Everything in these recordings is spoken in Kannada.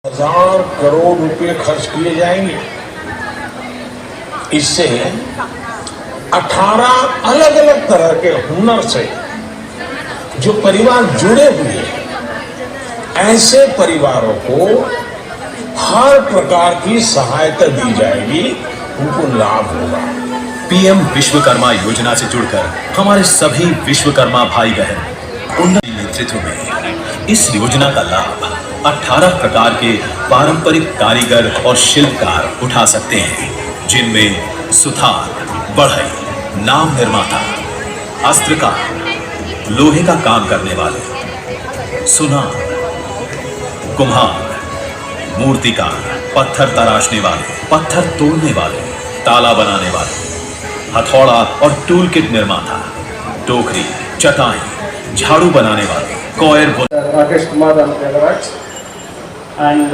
1,000 करोड़ रुपए खर्च किए जाएंगे। इससे 18 अलग अलग तरह के हुनर से जो परिवार जुड़े हुए हैं, ऐसे परिवारों को हर प्रकार की सहायता दी जाएगी, उनको लाभ होगा। पीएम विश्वकर्मा योजना से जुड़कर हमारे सभी विश्वकर्मा भाई बहन उनके नेतृत्व में इस योजना का लाभ 18 प्रकार के पारंपरिक कारीगर और शिल्पकार उठा सकते हैं, जिनमें सुथार, बढ़ई, नाम निर्माता, अस्त्रकार, लोहे का काम करने वाले, सुनार, कुम्हार, मूर्तिकार, पत्थर तराशने वाले, पत्थर तोड़ने वाले, ताला बनाने वाले, हथौड़ा और टूल किट निर्माता, टोकरी, चटाई, झाड़ू बनाने वाले, कोयर Rakesh Kumar and Devaraj, and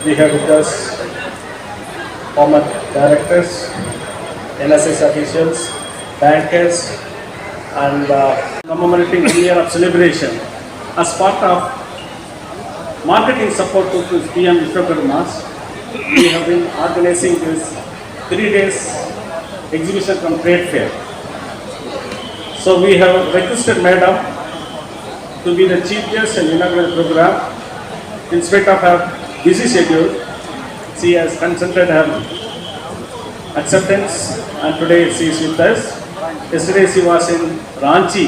we have with us former directors, NSS officials, bankers, and commemorating the year of celebration. As part of marketing support to PM Vishwakarmas, we have been organizing this 3 days exhibition from trade fair. So we have requested Madam to be the chief guest and inaugural program. In spite of her busy schedule, she has consented her acceptance, and today she is with us. Yesterday she was in Ranchi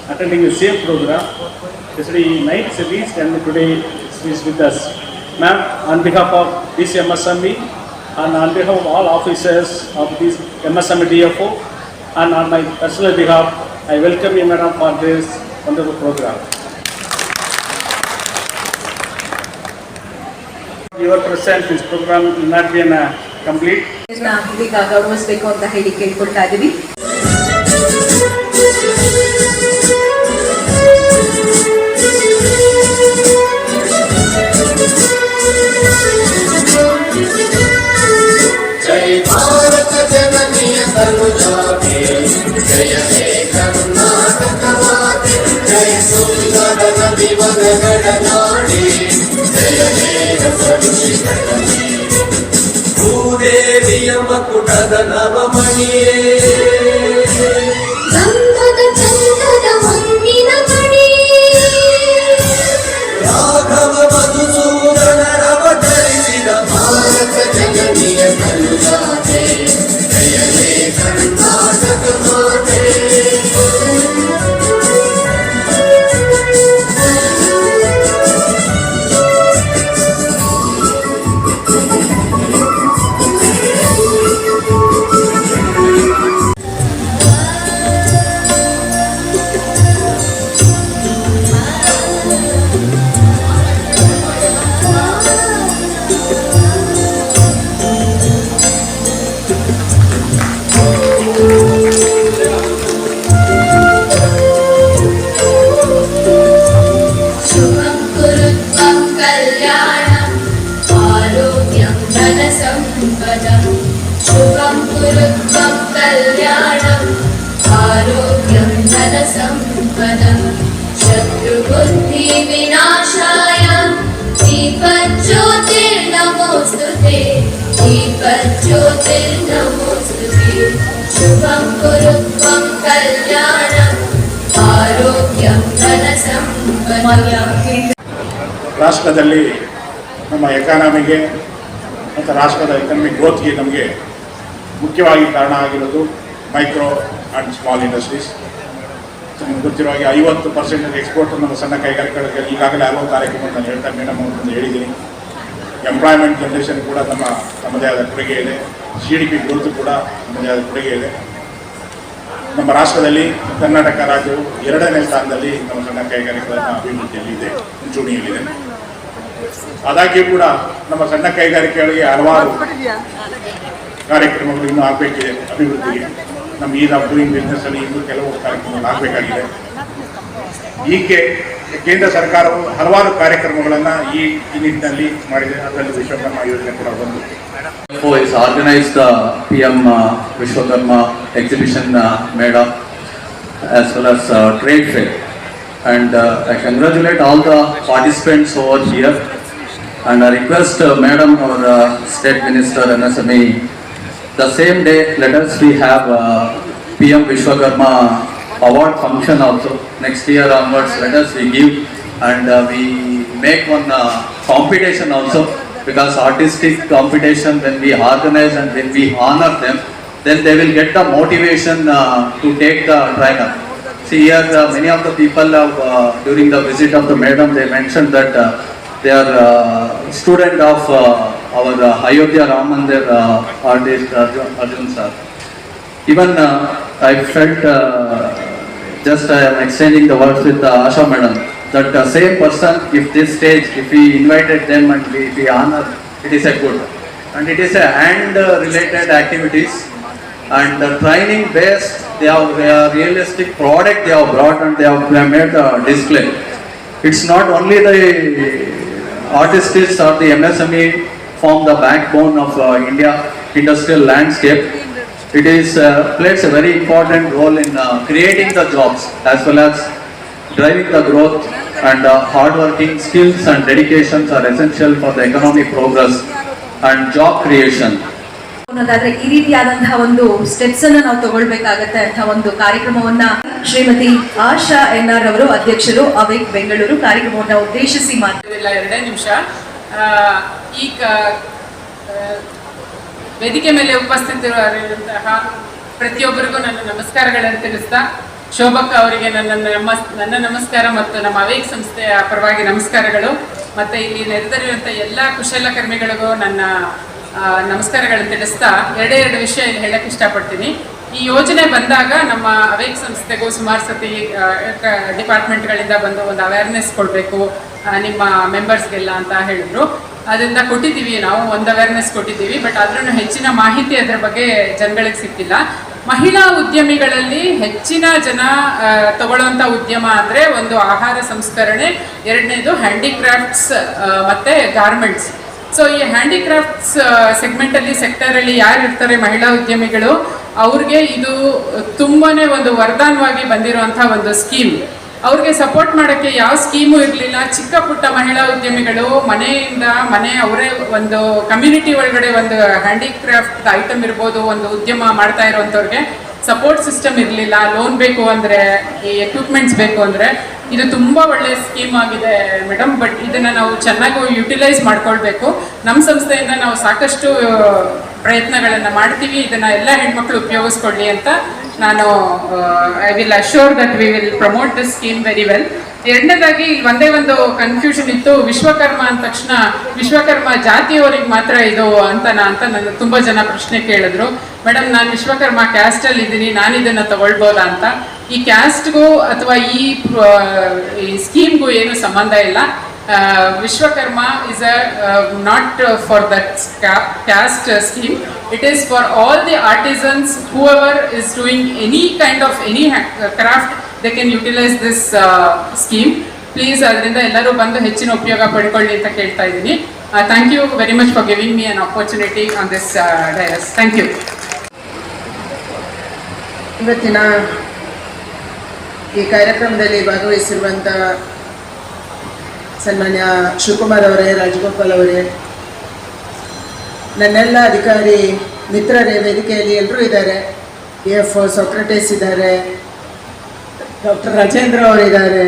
attending the same program. Yesterday night she reached, and today she is with us. Ma'am, on behalf of this MSME and on behalf of all officers of this MSME DFO and on my personal behalf, I welcome you, Madam, for this wonderful program. Your presence, this program will not be complete. ಈಗ ಗೌರವಿಸಬೇಕು ಅಂತ ಹೇಳಿ ಕೇಳ್ಕೊಳ್ತಾ ಇದ್ದೀವಿ. ಜೈ ಭಾರತ ಜನನಿಯ ತನುಜಾತೆ, ಜಯ ಹೇ ಕರ್ನಾಟಕ ಮಾತೆ, ಜಯ ಸುಂದರ ನದಿ ವನಗಳ ನಾಡಿ, ಜಯ ಹೇ ರಸಋಷಿಗಳೇ, ಭೂದೇವಿಯ ಮಕುಟದ ನವಮಣಿಯೇ, ಗಂಧದ ಚಂದದ ಹೊನ್ನಿನ ಮಣಿ, ರಾಘವ ಮಧುಸೂದನರ ಅವತರಿಸಿದ ಭಾರತ ಜನನಿಯ ತನುಜಾತೆ, ಜಯ ಹೇ ಕರ್ನಾಟಕ ಮಾತೆ. शत्रुबुद्धि विनाशाय दीपज्योतिर्नमोस्तुते, दीपज्योतिर्नमोस्तुते, शुभं कुरु त्वं कल्याणम् आरोग्यं धनसम्पदम्. ರಾಷ್ಟ್ರದಲ್ಲಿ ನಮ್ಮ ಎಕಾನಮಿಗೆ ಮತ್ತು ರಾಷ್ಟ್ರದ ಎಕನಾಮಿಕ್ ಗ್ರೋತ್ಗೆ ನಮಗೆ ಮುಖ್ಯವಾಗಿ ಕಾರಣ ಆಗಿರೋದು ಮೈಕ್ರೋ ಆ್ಯಂಡ್ ಸ್ಮಾಲ್ ಇಂಡಸ್ಟ್ರೀಸ್. ನಿಮ್ಗೆ ಗೊತ್ತಿರೋ ಹಾಗೆ 50% ಎಕ್ಸ್ಪೋರ್ಟ್ ನಮ್ಮ ಸಣ್ಣ ಕೈಗಾರಿಕೆಗಳಿಗೆ ಈಗಾಗಲೇ ಹಲವು ಕಾರ್ಯಕ್ರಮ ನಾನು ಹೇಳ್ತಾ ಮೇಡಮ್ ಅಂತ ಹೇಳಿದ್ದೀನಿ. ಎಂಪ್ಲಾಯ್ಮೆಂಟ್ ಜನರೇಷನ್ ಕೂಡ ನಮ್ಮದೇ ಆದ ಕೊಡುಗೆ ಇದೆ. GDP ಗ್ರೋತ್ ಕೂಡ ನಮ್ಮದೇ ಆದ ಕೊಡುಗೆ ಇದೆ. ನಮ್ಮ ರಾಷ್ಟ್ರದಲ್ಲಿ ಕರ್ನಾಟಕ ರಾಜ್ಯವು 2ನೇ ಸ್ಥಾನದಲ್ಲಿ ನಮ್ಮ ಸಣ್ಣ ಕೈಗಾರಿಕೆಗಳ ಅಭಿವೃದ್ಧಿಯಲ್ಲಿ ಇದೆ, ಮುಂಚೂಣಿಯಲ್ಲಿದೆ. ಆದಾಗ್ಯೂ ಕೂಡ ನಮ್ಮ ಸಣ್ಣ ಕೈಗಾರಿಕೆಗಳಿಗೆ ಹಲವಾರು ಕಾರ್ಯಕ್ರಮಗಳು ಇನ್ನೂ ಆಗಬೇಕಿದೆ ಅಭಿವೃದ್ಧಿಗೆ. ನಮ್ಮ ಈಸ್ ಆಫ್ ಡೂಯಿಂಗ್ ಬಿಸ್ನೆಸ್ ಅಲ್ಲಿ ಇನ್ನೂ ಕೆಲವು ಕಾರ್ಯಕ್ರಮಗಳು ಆಗಬೇಕಾಗಿದೆ. ಹೀಗೆ ಕೇಂದ್ರ ಸರ್ಕಾರವು ಹಲವಾರು ಕಾರ್ಯಕ್ರಮಗಳನ್ನು ಈ ನಿಟ್ಟಿನಲ್ಲಿ ಮಾಡಿದೆ. ಅದರಲ್ಲಿ ವಿಶ್ವಕರ್ಮ ಯೋಜನೆ ಕೂಡ ಒಂದು. is organized the PM Vishwakarma exhibition made up as well as trade fair, and I congratulate all the participants over here And I request Madam, our State Minister MSME, the same day let us we have PM Vishwakarma award function also. Next year onwards let us we give and we make one competition also, because artistic competition when we organize and when we honor them, then they will get the motivation to take the trainer. See here many of the people have during the visit of the madam, they mentioned that they are student of our Ayodhya Ram Mandir artist Arjun sir. Even I felt just I am exchanging the words with Asha madam, that the same person, if this stage, if we invited them and if we honor, it is a good. And it is a hand related activities, and the training based, they have a realistic product they have brought and they have made a display. It's not only the artists or the MSME form the backbone of India industrial landscape. It is plays a very important role in creating the jobs as well as driving the growth, and hard-working skills and dedications are essential for the economic progress and job creation. ಅನ್ನೋದಾದ್ರೆ ಈ ರೀತಿಯಾದಂತಹ ಒಂದು ಸ್ಟೆಪ್ಸ್ ಅನ್ನ ನಾವು ತಗೊಳ್ಬೇಕಾಗತ್ತೆ ಅಂತ ಒಂದು ಕಾರ್ಯಕ್ರಮವನ್ನ ಶ್ರೀಮತಿ ಆಶಾ ಎನ್ಆರ್ ಅವರು ಅಧ್ಯಕ್ಷರು ಅವೇಕ್ ಬೆಂಗಳೂರು ಕಾರ್ಯಕ್ರಮವನ್ನ ಉದ್ದೇಶಿಸಿ ಮಾತಾಡಿಲ್ಲ. 2 ನಿಮಿಷ. ಈ ವೇದಿಕೆ ಮೇಲೆ ಉಪಸ್ಥಿತರಿರುವಂತಹ ಪ್ರತಿಯೊಬ್ಬರಿಗೂ ನನ್ನ ನಮಸ್ಕಾರಗಳನ್ನು ತಿಳಿಸ್ತಾ, ಶೋಭಕ್ಕ ಅವರಿಗೆ ನನ್ನ ನಮಸ್ಕಾರ ಮತ್ತು ನಮ್ಮ ಅವೇಕ್ ಸಂಸ್ಥೆಯ ಪರವಾಗಿ ನಮಸ್ಕಾರಗಳು, ಮತ್ತೆ ಇಲ್ಲಿ ನೆರೆದಿರುವಂಥ ಎಲ್ಲ ಕುಶಲಕರ್ಮಿಗಳಿಗೂ ನನ್ನ ನಮಸ್ಕಾರಗಳನ್ನು ತಿಳಿಸ್ತಾ 2 ವಿಷಯ ಇಲ್ಲಿ ಹೇಳಕ್ಕೆ ಇಷ್ಟಪಡ್ತೀನಿ. ಈ ಯೋಜನೆ ಬಂದಾಗ ನಮ್ಮ ಅವೇಕ್ ಸಂಸ್ಥೆಗೂ ಸುಮಾರು ಸತಿ ಡಿಪಾರ್ಟ್ಮೆಂಟ್ಗಳಿಂದ ಬಂದು ಒಂದು ಅವೇರ್ನೆಸ್ ಕೊಡಬೇಕು ನಿಮ್ಮ ಮೆಂಬರ್ಸ್ಗೆಲ್ಲ ಅಂತ ಹೇಳಿದ್ರು. ಅದರಿಂದ ಕೊಟ್ಟಿದ್ದೀವಿ, ನಾವು ಒಂದು ಅವೇರ್ನೆಸ್ ಕೊಟ್ಟಿದ್ದೀವಿ. ಬಟ್ ಆದ್ರೂ ಹೆಚ್ಚಿನ ಮಾಹಿತಿ ಅದರ ಬಗ್ಗೆ ಜನಗಳಿಗೆ ಸಿಕ್ಕಿಲ್ಲ. ಮಹಿಳಾ ಉದ್ಯಮಿಗಳಲ್ಲಿ ಹೆಚ್ಚಿನ ಜನ ತಗೊಳ್ಳುವಂಥ ಉದ್ಯಮ ಅಂದರೆ ಒಂದು ಆಹಾರ ಸಂಸ್ಕರಣೆ, 2ನೇದು ಹ್ಯಾಂಡಿಕ್ರಾಫ್ಟ್ಸ್ ಮತ್ತು ಗಾರ್ಮೆಂಟ್ಸ್. ಸೊ ಈ ಹ್ಯಾಂಡಿಕ್ರಾಫ್ಟ್ಸ್ ಸೆಗ್ಮೆಂಟಲ್ಲಿ ಸೆಕ್ಟರಲ್ಲಿ ಯಾರು ಇರ್ತಾರೆ ಮಹಿಳಾ ಉದ್ಯಮಿಗಳು, ಅವ್ರಿಗೆ ಇದು ತುಂಬಾ ಒಂದು ವರದಾನವಾಗಿ ಬಂದಿರುವಂಥ ಒಂದು ಸ್ಕೀಮ್. ಅವ್ರಿಗೆ ಸಪೋರ್ಟ್ ಮಾಡೋಕ್ಕೆ ಯಾವ ಸ್ಕೀಮು ಇರಲಿಲ್ಲ. ಚಿಕ್ಕ ಪುಟ್ಟ ಮಹಿಳಾ ಉದ್ಯಮಿಗಳು ಮನೆಯಿಂದ ಅವರೇ ಒಂದು ಕಮ್ಯುನಿಟಿ ಒಳಗಡೆ ಒಂದು ಹ್ಯಾಂಡಿಕ್ರಾಫ್ಟ್ ಐಟಮ್ ಇರ್ಬೋದು, ಒಂದು ಉದ್ಯಮ ಮಾಡ್ತಾ ಇರೋವಂಥವ್ರಿಗೆ ಸಪೋರ್ಟ್ ಸಿಸ್ಟಮ್ ಇರಲಿಲ್ಲ. ಲೋನ್ ಬೇಕು ಅಂದರೆ, ಈ ಎಕ್ವಿಪ್ಮೆಂಟ್ಸ್ ಬೇಕು ಅಂದರೆ, ಇದು ತುಂಬ ಒಳ್ಳೆಯ ಸ್ಕೀಮ್ ಆಗಿದೆ ಮೇಡಮ್. ಬಟ್ ಇದನ್ನು ನಾವು ಚೆನ್ನಾಗಿ ಯುಟಿಲೈಸ್ ಮಾಡ್ಕೊಳ್ಬೇಕು. ನಮ್ಮ ಸಂಸ್ಥೆಯಿಂದ ನಾವು ಸಾಕಷ್ಟು ಪ್ರಯತ್ನಗಳನ್ನು ಮಾಡ್ತೀವಿ, ಇದನ್ನು ಎಲ್ಲ ಹೆಣ್ಮಕ್ಳು ಉಪಯೋಗಿಸ್ಕೊಳ್ಳಿ ಅಂತ ನಾನು I will assure that we will promote this scheme very well. 2ನೇದಾಗಿ ಇಲ್ಲಿ ಒಂದೇ ಒಂದು ಕನ್ಫ್ಯೂಷನ್ ಇತ್ತು. ವಿಶ್ವಕರ್ಮ ಅಂದ ತಕ್ಷಣ ವಿಶ್ವಕರ್ಮ ಜಾತಿಯವರಿಗೆ ಮಾತ್ರ ಇದು ಅಂತ ನನ್ನ ತುಂಬ ಜನ ಪ್ರಶ್ನೆ ಕೇಳಿದ್ರು. ಮೇಡಮ್, ನಾನು ವಿಶ್ವಕರ್ಮ ಕ್ಯಾಸ್ಟಲ್ಲಿ ಇದ್ದೀನಿ, ನಾನು ಇದನ್ನು ತಗೊಳ್ಬೋದಾ ಅಂತ. ಈ ಕ್ಯಾಸ್ಟ್ಗೂ ಅಥವಾ ಈ ಸ್ಕೀಮ್ಗೂ ಏನು ಸಂಬಂಧ ಇಲ್ಲ. Vishwakarma is not for that caste scheme. It is for all the artisans, whoever is doing any kind of any craft, they can utilize this scheme. Please ಅದರಿಂದ ಎಲ್ಲರೂ ಬಂದು ಹೆಚ್ಚಿನ ಉಪಯೋಗ ಪಡ್ಕೊಳ್ಳಿ ಅಂತ ಕೇಳ್ತಾ ಇದ್ದೀನಿ. Thank you very much for giving me an opportunity on this dais. Thank you. ಇವತ್ತಿನ ಈ ಕಾರ್ಯಕ್ರಮದಲ್ಲಿ ಭಾಗವಹಿಸಿರುವಂಥ ಸನ್ಮಾನ್ಯ ಶಿವಕುಮಾರ್ ಅವರೇ, ರಾಜಗೋಪಾಲ್ ಅವರೇ, ನನ್ನೆಲ್ಲ ಅಧಿಕಾರಿ ಮಿತ್ರರೇ, ವೇದಿಕೆಯಲ್ಲಿ ಎಲ್ಲರೂ ಇದ್ದಾರೆ. EF ಸೊಕ್ರಟೇಸ್ ಇದ್ದಾರೆ, ಡಾಕ್ಟರ್ ರಾಜೇಂದ್ರ ಅವರಿದ್ದಾರೆ,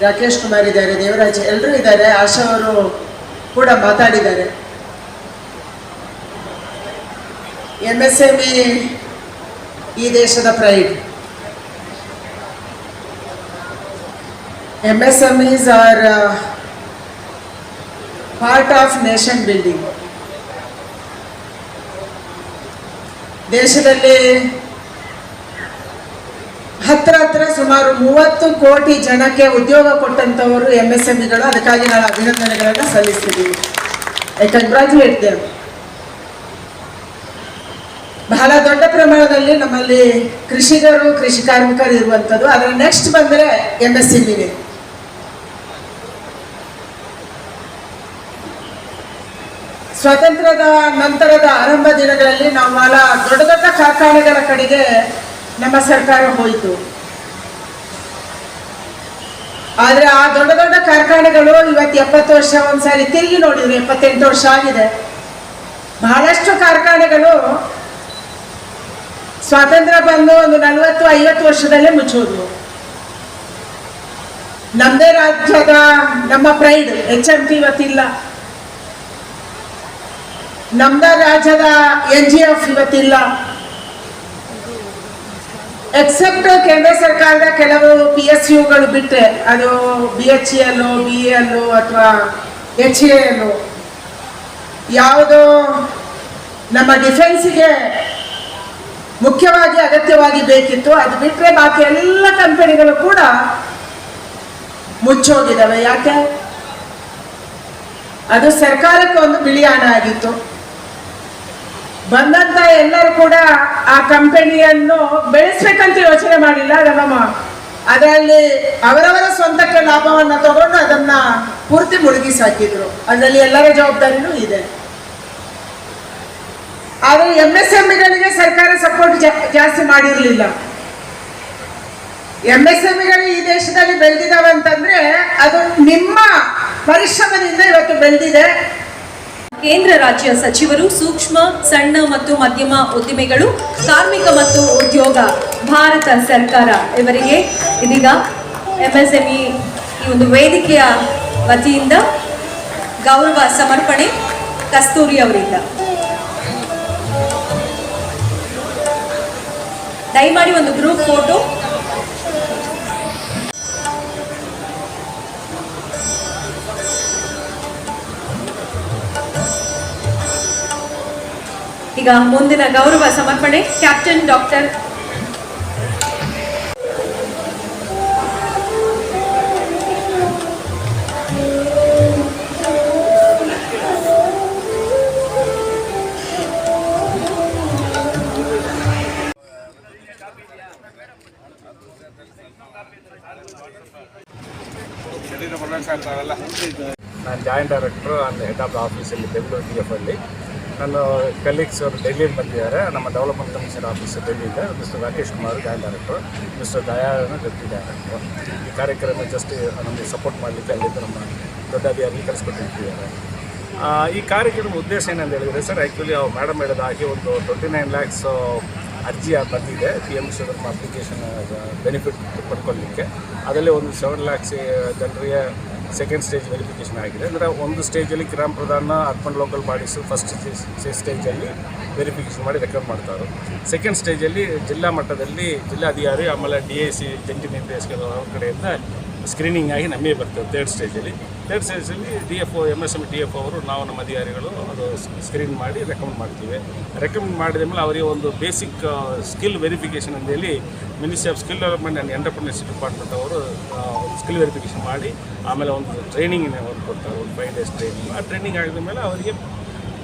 ರಾಕೇಶ್ ಕುಮಾರ್ ಇದ್ದಾರೆ, ದೇವರಾಜ್ ಎಲ್ಲರೂ ಇದ್ದಾರೆ. ಆಶಾ ಅವರು ಕೂಡ ಮಾತಾಡಿದ್ದಾರೆ. MSME ಈ ದೇಶದ pride. MSMEs are part of nation building. ದೇಶದಲ್ಲಿ ಹತ್ರ ಸುಮಾರು 30 ಕೋಟಿ ಜನಕ್ಕೆ ಉದ್ಯೋಗ ಕೊಟ್ಟಂಥವರು MSMEಗಳು. ಅದಕ್ಕಾಗಿ ನಾನು ಅಭಿನಂದನೆಗಳನ್ನು ಸಲ್ಲಿಸ್ತಿದ್ದೀನಿ. I congratulate them. ಬಹಳ ದೊಡ್ಡ ಪ್ರಮಾಣದಲ್ಲಿ ನಮ್ಮಲ್ಲಿ ಕೃಷಿಕರು, ಕೃಷಿ ಕಾರ್ಮಿಕರು ಇರುವಂಥದ್ದು. ಅದರ ನೆಕ್ಸ್ಟ್ ಬಂದರೆ MSME. ಸ್ವಾತಂತ್ರ್ಯದ ನಂತರದ ಆರಂಭ ದಿನಗಳಲ್ಲಿ ನಾವು ಬಹಳ ದೊಡ್ಡ ದೊಡ್ಡ ಕಾರ್ಖಾನೆಗಳ ಕಡೆಗೆ ನಮ್ಮ ಸರ್ಕಾರ ಹೋಯಿತು. ಆದರೆ ಆ ದೊಡ್ಡ ದೊಡ್ಡ ಕಾರ್ಖಾನೆಗಳು ಇವತ್ತು 70 ವರ್ಷ, ಒಂದ್ಸಾರಿ ತಿರುಗಿ ನೋಡಿದ್ರೆ 78 ವರ್ಷ ಆಗಿದೆ. ಬಹಳಷ್ಟು ಕಾರ್ಖಾನೆಗಳು ಸ್ವಾತಂತ್ರ್ಯ ಬಂದು ಒಂದು 40-50 ವರ್ಷದಲ್ಲೇ ಮುಚ್ಚೋದು. ನಮ್ಮದೇ ರಾಜ್ಯದ ನಮ್ಮ ಪ್ರೈಡ್ HMT ಇವತ್ತಿಲ್ಲ. ನಮ್ಮದೇ ರಾಜ್ಯದ NGF ಇವತ್ತಿಲ್ಲ. ಎಕ್ಸೆಪ್ಟ್ ಕೇಂದ್ರ ಸರ್ಕಾರದ ಕೆಲವು PSUಗಳು ಬಿಟ್ಟರೆ, ಅದು BHEL, BEL ಅಥವಾ HAL ಯಾವುದೋ ನಮ್ಮ ಡಿಫೆನ್ಸಿಗೆ ಮುಖ್ಯವಾಗಿ ಅಗತ್ಯವಾಗಿ ಬೇಕಿತ್ತು, ಅದು ಬಿಟ್ಟರೆ ಬಾಕಿ ಎಲ್ಲ ಕಂಪನಿಗಳು ಕೂಡ ಮುಚ್ಚೋಗಿದ್ದಾವೆ. ಯಾಕೆ? ಅದು ಸರ್ಕಾರಕ್ಕೆ ಒಂದು ಬಿಳಿ ಹಣ ಆಗಿತ್ತು. ಬಂದಂತ ಎಲ್ಲರೂ ಕೂಡ ಆ ಕಂಪನಿಯನ್ನು ಬೆಳೆಸ್ಬೇಕಂತ ಯೋಚನೆ ಮಾಡಿಲ್ಲ. ಅದರಲ್ಲಿ ಅವರವರ ಸ್ವಂತಕ್ಕೆ ಲಾಭವನ್ನು ತಗೊಂಡು ಅದನ್ನ ಪೂರ್ತಿ ಮುಳುಗಿಸಾಕಿದ್ರು. ಅದರಲ್ಲಿ ಎಲ್ಲರ ಜವಾಬ್ದಾರಿನೂ ಇದೆ. ಆದರೆ MSMEಗಳಿಗೆ ಸರ್ಕಾರ ಸಪೋರ್ಟ್ ಜಾಸ್ತಿ ಮಾಡಿರಲಿಲ್ಲ. MSMEಗಳು ಈ ದೇಶದಲ್ಲಿ ಬೆಳೆದಿದ್ದಾವೆ ಅಂತಂದ್ರೆ ಅದು ನಿಮ್ಮ ಪರಿಶ್ರಮದಿಂದ ಇವತ್ತು ಬೆಳೆದಿದೆ. ಕೇಂದ್ರ ರಾಜ್ಯ ಸಚಿವರು, ಸೂಕ್ಷ್ಮ, ಸಣ್ಣ ಮತ್ತು ಮಧ್ಯಮ ಉದ್ದಿಮೆಗಳು, ಕಾರ್ಮಿಕ ಮತ್ತು ಉದ್ಯೋಗ, ಭಾರತ ಸರ್ಕಾರ ಇವರಿಗೆ ಇದೀಗ MSME ಈ ಒಂದು ವೇದಿಕೆಯ ವತಿಯಿಂದ ಗೌರವ ಸಮರ್ಪಣೆ ಕಸ್ತೂರಿ ಅವರಿಂದ. ದಯಮಾಡಿ ಒಂದು ಗ್ರೂಪ್ ಫೋಟೋ. ಈಗ ಮುಂದಿನ ಗೌರವ ಸಮರ್ಪಣೆ ಕ್ಯಾಪ್ಟನ್ ಡಾಕ್ಟರ್ ನಾನು joint director and head of the ಆಫೀಸಲ್ಲಿ ಬೆಂಗಳೂರು DF ಅಲ್ಲಿ. ನನ್ನ ಕಲೀಗ್ಸ್ ಅವರು ಡೆಲ್ಲಿಯಲ್ಲಿ ಬಂದಿದ್ದಾರೆ. ನಮ್ಮ ಡೆವಲಪ್ಮೆಂಟ್ ಕಮಿಷನರ್ ಆಫೀಸ್ ಡೆಲ್ಲಿಯಿಂದ mister Rakesh Kumar joint director, mister Dayalan deputy director. ಈ ಕಾರ್ಯಕ್ರಮ ಜಸ್ಟ್ ನಮಗೆ ಸಪೋರ್ಟ್ ಮಾಡಲಿಕ್ಕೆ ಅಲ್ಲಿಂದ ನಮ್ಮ ದೊಡ್ಡ ಅಧಿಕಾರಿ ಕಳಿಸ್ಕೊಟ್ಟಿದ್ದಾರೆ. ಈ ಕಾರ್ಯಕ್ರಮದ ಉದ್ದೇಶ ಏನಂತ ಹೇಳಿದರೆ ಸರ್, ಆ್ಯಕ್ಚುಲಿ ಅವ್ರು ಮೇಡಮ್ ಹೇಳಿದ ಹಾಗೆ ಒಂದು 29 lakhs ಅರ್ಜಿ ಬಂದಿದೆ PM ವಿಶ್ವಕರ್ಮ ಅಪ್ಲಿಕೇಶನ್ ಬೆನಿಫಿಟ್ ಪಡ್ಕೊಳ್ಳಿಕ್ಕೆ. ಅದರಲ್ಲಿ ಒಂದು 7 lakhs ಜನರಿಗೆ ಸೆಕೆಂಡ್ ಸ್ಟೇಜ್ ವೆರಿಫಿಕೇಷನ್ ಆಗಿದೆ. ಅಂದರೆ ಒಂದು ಸ್ಟೇಜಲ್ಲಿ ಗ್ರಾಮ ಪ್ರಧಾನ, ಅರ್ಬನ್ ಲೋಕಲ್ ಬಾಡೀಸು ಫಸ್ಟ್ ಸ್ಟೇಜಲ್ಲಿ ವೆರಿಫಿಕೇಷನ್ ಮಾಡಿ ರೆಕಮೆಂಡ್ ಮಾಡ್ತಾರೆ. ಸೆಕೆಂಡ್ ಸ್ಟೇಜಲ್ಲಿ ಜಿಲ್ಲಾ ಮಟ್ಟದಲ್ಲಿ ಜಿಲ್ಲಾಧಿಕಾರಿ ಆಮೇಲೆ DIC ಜಂಟಿ ನಿರ್ದೇಶಕರ ಕಡೆಯಿಂದ ಸ್ಕ್ರೀನಿಂಗ್ ಆಗಿ ನಮಗೆ ಬರ್ತದೆ. ಥರ್ಡ್ ಸ್ಟೇಜಲ್ಲಿ DFO MSME DFO ಅವರು ನಾವು ನಮ್ಮ ಅಧಿಕಾರಿಗಳು ಅದು ಸ್ಕ್ರೀನ್ ಮಾಡಿ ರೆಕಮೆಂಡ್ ಮಾಡ್ತೀವಿ. ರೆಕಮೆಂಡ್ ಮಾಡಿದ ಮೇಲೆ ಅವರಿಗೆ ಒಂದು ಬೇಸಿಕ್ ಸ್ಕಿಲ್ ವೆರಿಫಿಕೇಷನ್ ಅಂತೇಳಿ ministry of skill development and entrepreneurship department ಅವರು ಒಂದು ಸ್ಕಿಲ್ ವೆರಿಫಿಕೇಷನ್ ಮಾಡಿ ಆಮೇಲೆ ಒಂದು ಟ್ರೈನಿಂಗ್ ಒಂದು ಕೊಡ್ತಾರೆ, ಒಂದು 5 days ಟ್ರೈನಿಂಗ್. ಆ ಟ್ರೈನಿಂಗ್ ಆಗಿದ ಮೇಲೆ ಅವರಿಗೆ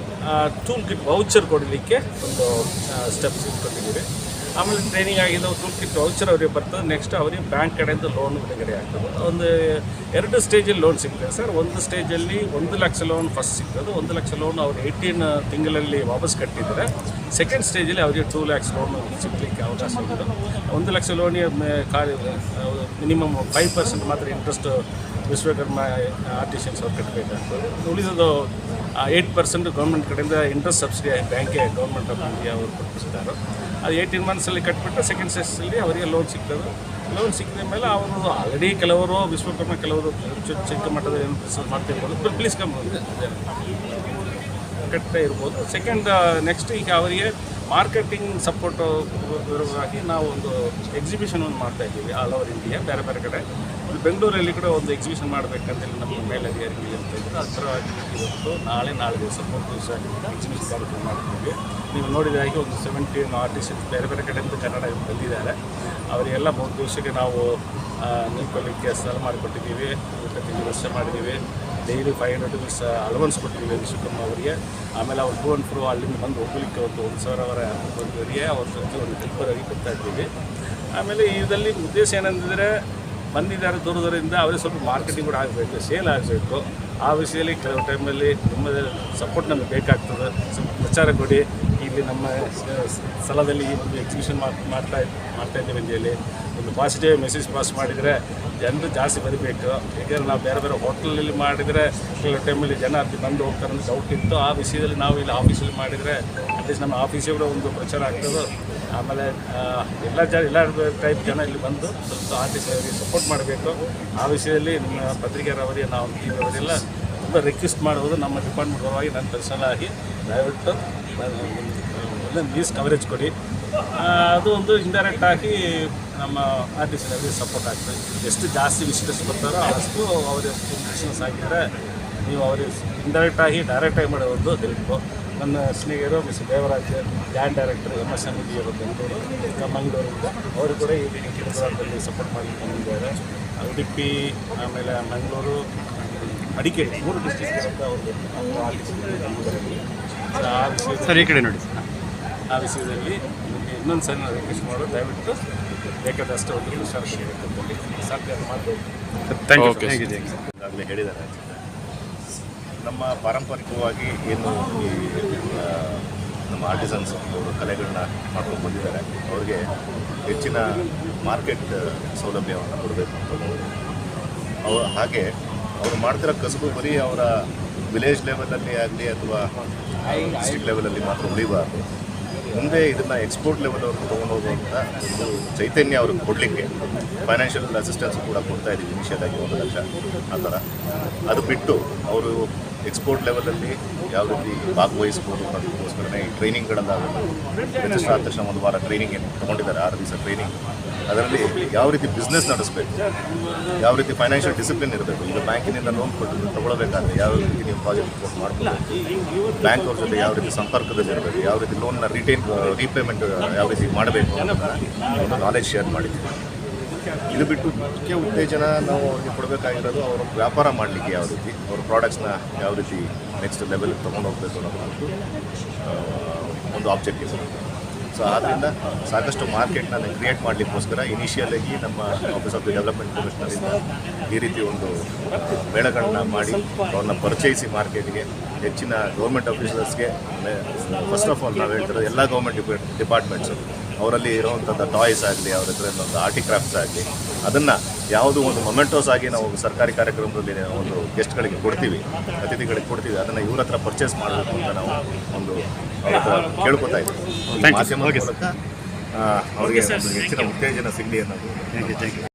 ಟೂಲ್ ಕಿಟ್ ವೌಚರ್ ಕೊಡಲಿಕ್ಕೆ ಒಂದು ಸ್ಟೆಪ್ಸ್ ಕೊಟ್ಟಿದ್ದೀವಿ. ಆಮೇಲೆ ಟ್ರೈನಿಂಗ್ ಆಗಿದ್ದು ಟೂಲ್ ಕಿಟ್ ವೌಚರ್ ಅವರಿಗೆ ಬರ್ತದೆ. ನೆಕ್ಸ್ಟ್ ಅವರಿಗೆ ಬ್ಯಾಂಕ್ ಕಡೆಯಿಂದ ಲೋನ್ ಬಿಡುಗಡೆ ಆಗ್ತದೆ. ಒಂದು 2 ಸ್ಟೇಜಲ್ಲಿ ಲೋನ್ ಸಿಗ್ತದೆ ಸರ್. ಒಂದು ಸ್ಟೇಜಲ್ಲಿ 1 ಲಕ್ಷ ಲೋನ್ ಫಸ್ಟ್ ಸಿಗ್ತದೆ. 1 ಲಕ್ಷ ಲೋನ್ ಅವರು 18 ತಿಂಗಳಲ್ಲಿ ವಾಪಸ್ ಕಟ್ಟಿದ್ದಾರೆ. ಸೆಕೆಂಡ್ ಸ್ಟೇಜಲ್ಲಿ ಅವರಿಗೆ 2 lakhs ಲೋನ್ ಸಿಗಲಿಕ್ಕೆ ಅವಕಾಶ ಇದೆ. 1 ಲಕ್ಷ ಲೋನಿಗೆ ಮಿನಿಮಮ್ 5% ಮಾತ್ರ ಇಂಟ್ರೆಸ್ಟ್ ವಿಶ್ವಕರ್ಮ ಆರ್ಟಿಷನ್ಸ್ ಅವ್ರು ಕಟ್ಟಬೇಕಾಗ್ತದೆ. ಉಳಿದದು 8% ಗೌರ್ಮೆಂಟ್ ಕಡೆಯಿಂದ ಇಂಟ್ರೆಸ್ಟ್ ಸಬ್ಸಿಡಿ ಬ್ಯಾಂಕಿಗೆ ಗೌರ್ಮೆಂಟ್ ಆಫ್ ಇಂಡಿಯಾ ಅವರು ಕೊಟ್ಟಿರ್ತಾರೆ. ಅದು 18 monthsಲ್ಲಿ ಕಟ್ಟಿಬಿಟ್ಟು ಸೆಕೆಂಡ್ ಸ್ಟೇಜಲ್ಲಿ ಅವರಿಗೆ ಲೋನ್ ಸಿಗ್ತದೆ. ಲೋನ್ ಸಿಕ್ಕಿದ ಮೇಲೆ ಅವರು ಆಲ್ರೆಡಿ ಕೆಲವರು ವಿಶ್ವಕರ್ಮ ಕೆಲವರು ಚಿಕ್ಕ ಮಟ್ಟದ ಏನು ಬಿಸ್ನೆಸ್ ಮಾಡ್ತಿರ್ಬೋದು, ಪ್ಲೀಸ್ ಕಟ್ತಾ ಇರ್ಬೋದು. ಸೆಕೆಂಡ್ ನೆಕ್ಸ್ಟ್ ಈಗ ಅವರಿಗೆ ಮಾರ್ಕೆಟಿಂಗ್ ಸಪೋರ್ಟ್ ಆಗಿ ನಾವು ಒಂದು ಎಕ್ಸಿಬಿಷನ್ ಒಂದು ಮಾಡ್ತಾಯಿದ್ದೀವಿ ಆಲ್ ಓವರ್ ಇಂಡಿಯಾ, ಬೇರೆ ಬೇರೆ ಕಡೆ. ಬೆಂಗಳೂರಲ್ಲಿ ಕೂಡ ಒಂದು ಎಕ್ಸಿಬಿಷನ್ ಮಾಡಬೇಕಂತೇಳಿ ನಮ್ಮ ಮೇಲಧಿಕಾರಿಗಳು ಹೇಳ್ತಾ ಇದ್ರು. ಆ ಥರವಾಗಿ ಇವತ್ತು ನಾಳೆ ದಿವಸ 3 ದಿವಸ ಎಕ್ಸಿಬಿಷನ್ ಕಾರ್ಯಕ್ರಮ ಮಾಡ್ತೀವಿ. ನೀವು ನೋಡಿದ ಹಾಗೆ ಒಂದು 17 ಆರ್ಟಿಸ್ಟ್ ಬೇರೆ ಬೇರೆ ಕಡೆಯಿಂದ ಕನ್ನಡ ಬಂದಿದ್ದಾರೆ. ಅವರಿಗೆಲ್ಲ 3 ದಿವಸಕ್ಕೆ ನಾವು ನಿಂತ್ಕೊಳ್ಳಿಕ್ಕೆ ಸ್ಥಳ ಮಾಡಿಕೊಟ್ಟಿದ್ದೀವಿ, ಊಟ ತಿಂಡಿ ವ್ಯವಸ್ಥೆ ಮಾಡಿದ್ದೀವಿ. ಡೈಲಿ 500 rupees ಅಲವನ್ಸ್ ಕೊಟ್ಟಿದ್ದೀವಿ ವಿಶ್ವಕರ್ಮ ಅವರಿಗೆ. ಆಮೇಲೆ ಅವ್ರು ಟು ಆ್ಯಂಡ್ ಫ್ರೋ ಅಲ್ಲಿಂದ ಬಂದು ಹೋಗಲಿಕ್ಕೆ ಒಂದು 1,000 ಅವರಿಗೆ ಅವ್ರ ಜೊತೆ ಒಂದು ಹೆಲ್ಪರಾಗಿ ಕೊಡ್ತಾ ಇದ್ದೀವಿ. ಆಮೇಲೆ ಇದರಲ್ಲಿ ಉದ್ದೇಶ ಏನಂದರೆ ಬಂದಿದ್ದಾರೆ ದೂರದೂರದಿಂದ, ಅವರಿಗೆ ಸ್ವಲ್ಪ ಮಾರ್ಕೆಟಿಂಗ್ ಕೂಡ ಆಗಬೇಕು, ಸೇಲ್ ಆಗಬೇಕು. ಆ ವಿಷಯದಲ್ಲಿ ಕೆಲವು ಟೈಮಲ್ಲಿ ನಿಮ್ಮ ಸಪೋರ್ಟ್ ನಮಗೆ ಬೇಕಾಗ್ತದೆ. ಸ್ವಲ್ಪ ಪ್ರಚಾರ ಕೊಡಿ. ಈ ಇಲ್ಲಿ ನಮ್ಮ ಸ್ಥಳದಲ್ಲಿ ಈ ಒಂದು ಎಕ್ಸಿಬಿಷನ್ ಮಾಡ್ತಾ ಇದ್ದೇವೆ ಅಂತ ಹೇಳಿ ಒಂದು ಪಾಸಿಟಿವ್ ಮೆಸೇಜ್ ಪಾಸ್ ಮಾಡಿದರೆ ಜನರು ಜಾಸ್ತಿ ಬರಬೇಕು. ಯಾಕೆಂದರೆ ನಾವು ಬೇರೆ ಬೇರೆ ಹೋಟ್ಲಲ್ಲಿ ಮಾಡಿದರೆ ಕೆಲವು ಟೈಮಲ್ಲಿ ಜನ ಅಲ್ಲಿ ಬಂದು ಹೋಗ್ತಾರೆ ಅಂತ ಡೌಟ್ ಇತ್ತು. ಆ ವಿಷಯದಲ್ಲಿ ನಾವು ಇಲ್ಲಿ ಆಫೀಸಲ್ಲಿ ಮಾಡಿದರೆ ಅಟ್ಲೀಸ್ಟ್ ನಮ್ಮ ಆಫೀಸಿಗೆ ಕೂಡ ಒಂದು ಪ್ರಚಾರ ಆಗ್ತದೆ. ಆಮೇಲೆ ಎಲ್ಲ ಟೈಪ್ ಜನ ಇಲ್ಲಿ ಬಂದು ಸ್ವಲ್ಪ ಆರ್ಟಿಸ್ಟ್ಗಳಿಗೆ ಸಪೋರ್ಟ್ ಮಾಡಬೇಕು. ಆ ವಿಷಯದಲ್ಲಿ ನಿಮ್ಮ ಪತ್ರಿಕೆಯವರಿಗೆ ನಾವು ಅವರೆಲ್ಲ ತುಂಬ ರಿಕ್ವೆಸ್ಟ್ ಮಾಡುವುದು ನಮ್ಮ ಡಿಪಾರ್ಟ್ಮೆಂಟ್ ಪರವಾಗಿ ನನ್ನ ಪರ್ಸನಲ್ ಆಗಿ ದಯವಿಟ್ಟು ಒಳ್ಳೆ ನ್ಯೂಸ್ ಕವರೇಜ್ ಕೊಡಿ. ಅದು ಒಂದು ಇಂಡೈರೆಕ್ಟ್ ಆಗಿ ನಮ್ಮ ಆರ್ಟಿಸ್ಟ್ಗಳಿಗೆ ಸಪೋರ್ಟ್ ಆಗ್ತದೆ. ಎಷ್ಟು ಜಾಸ್ತಿ ವಿಸಿಟರ್ಸ್ ಬರ್ತಾರೋ ಅಷ್ಟು ಅವರ ಬಿಸ್ನೆಸ್ ಆಗಿದ್ದರೆ ನೀವು ಅವರಿಗೆ ಇಂಡೈರೆಕ್ಟಾಗಿ ಡೈರೆಕ್ಟಾಗಿ ಮಾಡೋದು ಹೆಲ್ಪು. ನನ್ನ ಸ್ನೇಹಿತರು ಮಿಸ್ ದೇವರಾಜ್ ಡ್ಯಾನ್ ಡೈರೆಕ್ಟರ್ MSME ಬೆಂಗಳೂರು ಮಂಗಳೂರಿಂದ ಅವರು ಕೂಡ ಈ ಕೆಲಸದಲ್ಲಿ ಸಪೋರ್ಟ್ ಮಾಡಿ ಬಂದಿದ್ದಾರೆ. ಉಡುಪಿ ಆಮೇಲೆ ಮಂಗಳೂರು ಮಡಿಕೇರಿ 3 ಡಿಸ್ಟ್ರಿಕ್ಟ್ ಅವ್ರಿಗೆ ಸರ್ ಈ ಕಡೆ ನೋಡಿ. ಆ ವಿಷಯದಲ್ಲಿ ನಿಮಗೆ ಇನ್ನೊಂದು ಸರಿ ನಾವು ರಿಕ್ವೆಸ್ಟ್ ಮಾಡೋದು ದಯವಿಟ್ಟು ಬೇಕಾದಷ್ಟು ಒಂದು ಸಾಧ್ಯ ಮಾಡಬೇಕು. ಈಗಾಗಲೇ ಹೇಳಿದ್ದಾರೆ. ನಮ್ಮ ಪಾರಂಪರಿಕವಾಗಿ ಏನು ಈ ನಮ್ಮ ಆರ್ಟಿಸನ್ಸ್ ಅವರು ಕಲೆಗಳನ್ನ ಮಾಡ್ಕೊಂಡು ಬಂದಿದ್ದಾರೆ, ಅವ್ರಿಗೆ ಹೆಚ್ಚಿನ ಮಾರ್ಕೆಟ್ ಸೌಲಭ್ಯವನ್ನು ಕೊಡಬೇಕು ಅಂತ ಹಾಗೆ ಅವರು ಮಾಡ್ತಿರೋ ಕಸುಬು ಬರೀ ಅವರ ವಿಲೇಜ್ ಲೆವೆಲಲ್ಲಿ ಆಗಲಿ ಅಥವಾ ಡಿಸ್ಟ್ರಿಕ್ಟ್ ಲೆವೆಲಲ್ಲಿ ಮಾತ್ರ ಉಳಿಬಾರ್ದು. ಮುಂದೆ ಇದನ್ನು ಎಕ್ಸ್ಪೋರ್ಟ್ ಲೆವೆಲ್ವರೆಗೂ ತೊಗೊಂಡು ಹೋಗುವಂಥ ಒಂದು ಚೈತನ್ಯ ಅವ್ರಿಗೆ ಕೊಡಲಿಕ್ಕೆ ಫೈನಾನ್ಷಿಯಲ್ ಅಸಿಸ್ಟೆನ್ಸ್ ಕೂಡ ಕೊಡ್ತಾ ಇದ್ದೀವಿ. ಇನಿಷಿಯಲ್ ಆಗಿ 1 ಲಕ್ಷ ಆ ಥರ. ಅದು ಬಿಟ್ಟು ಅವರು ಎಕ್ಸ್ಪೋರ್ಟ್ ಲೆವೆಲಲ್ಲಿ ಯಾವ ರೀತಿ ಭಾಗವಹಿಸ್ಬೋದು ಅನ್ನೋದಕ್ಕೋಸ್ಕರನೇ ಈ ಟ್ರೈನಿಂಗ್ಗಳೆಲ್ಲ ರಿಜಿಸ್ಟರ್ ಆದ ತಕ್ಷಣ 1 ವಾರ ಟ್ರೈನಿಂಗ್ ಏನು ತೊಗೊಂಡಿದ್ದಾರೆ, 6 ದಿವಸ ಟ್ರೈನಿಂಗ್. ಅದರಲ್ಲಿ ಯಾವ ರೀತಿ ಬಿಸ್ನೆಸ್ ನಡೆಸಬೇಕು, ಯಾವ ರೀತಿ ಫೈನಾನ್ಷಿಯಲ್ ಡಿಸಿಪ್ಲಿನ್ ಇರಬೇಕು. ಈಗ ಬ್ಯಾಂಕಿನಿಂದ ಲೋನ್ ಕೊಟ್ಟು ತೊಗೊಳ್ಬೇಕಾದ್ರೆ ಯಾವ ರೀತಿ ನೀವು ಪ್ರಾಜೆಕ್ಟ್ ರಿಪೋರ್ಟ್ ಮಾಡ್ಬೋದು, ಬ್ಯಾಂಕ್ ಅವ್ರ ಜೊತೆ ಯಾವ ರೀತಿ ಸಂಪರ್ಕದಲ್ಲಿ ಇರಬೇಕು, ಯಾವ ರೀತಿ ಲೋನ್ನ ರೀಪೇಮೆಂಟ್ ಯಾವ ರೀತಿ ಮಾಡಬೇಕು ಅನ್ನೋದನ್ನು ಒಂದು ನಾಲೆಜ್ ಶೇರ್ ಮಾಡಿದ್ದೀವಿ. ಇದು ಬಿಟ್ಟು ಮುಖ್ಯ ಉತ್ತೇಜನ ನಾವು ಅವ್ರಿಗೆ ಕೊಡಬೇಕಾಗಿರೋದು ಅವರು ವ್ಯಾಪಾರ ಮಾಡಲಿಕ್ಕೆ ಯಾವ ರೀತಿ, ಅವ್ರ ಪ್ರಾಡಕ್ಟ್ಸ್ನ ಯಾವ ರೀತಿ ನೆಕ್ಸ್ಟ್ ಲೆವೆಲ್ಗೆ ತೊಗೊಂಡು ಹೋಗಬೇಕು ಅನ್ನೋದು ಒಂದು ಆಬ್ಜೆಕ್ಟಿವ್. ಸೊ ಆದ್ದರಿಂದ ಸಾಕಷ್ಟು ಮಾರ್ಕೆಟ್ನ ಕ್ರಿಯೇಟ್ ಮಾಡಲಿಕ್ಕೋಸ್ಕರ ಇನಿಷಿಯಲಾಗಿ ನಮ್ಮ ಆಫೀಸ್ ಆಫ್ ದಿ ಡೆವಲಪ್ಮೆಂಟ್ ಕಮಿಷನರಿಂದ ಈ ರೀತಿ ಒಂದು ಮೇಳಗಳನ್ನ ಮಾಡಿ ಅವ್ರನ್ನ ಪರಿಚಯಿಸಿ ಮಾರ್ಕೆಟ್ಗೆ ಹೆಚ್ಚಿನ ಗೌರ್ಮೆಂಟ್ ಆಫೀಸರ್ಸ್ಗೆ ಫಸ್ಟ್ ಆಫ್ ಆಲ್ ನಾವು ಹೇಳ್ತಿರೋದು ಎಲ್ಲ ಗೌರ್ಮೆಂಟ್ ಡಿಪಾರ್ಟ್ಮೆಂಟ್ಸು ಅವರಲ್ಲಿ ಇರೋವಂಥದ್ದು ಟಾಯ್ಸ್ ಆಗಲಿ, ಅವ್ರ ಹತ್ರ ಒಂದು ಆರ್ಟಿಕ್ರಾಫ್ಟ್ಸ್ ಆಗಲಿ, ಅದನ್ನು ಯಾವುದೋ ಒಂದು ಮೊಮೆಂಟೋಸ್ ಆಗಿ ನಾವು ಸರ್ಕಾರಿ ಕಾರ್ಯಕ್ರಮದಲ್ಲಿ ಒಂದು ಗೆಸ್ಟ್ಗಳಿಗೆ ಕೊಡ್ತೀವಿ, ಅತಿಥಿಗಳಿಗೆ ಕೊಡ್ತೀವಿ, ಅದನ್ನು ಇವ್ರ ಹತ್ರ ಪರ್ಚೇಸ್ ಮಾಡಬೇಕು ಅಂತ ನಾವು ಒಂದು ಅವ್ರ ಹತ್ರ ಕೇಳ್ಕೊತಾ ಇದ್ದೀವಿ. ಮಾಧ್ಯಮದ ಮೂಲಕ ಅವರಿಗೆ ಹೆಚ್ಚಿನ ಉತ್ತೇಜನ ಸಿಗಲಿ ಅನ್ನೋದು.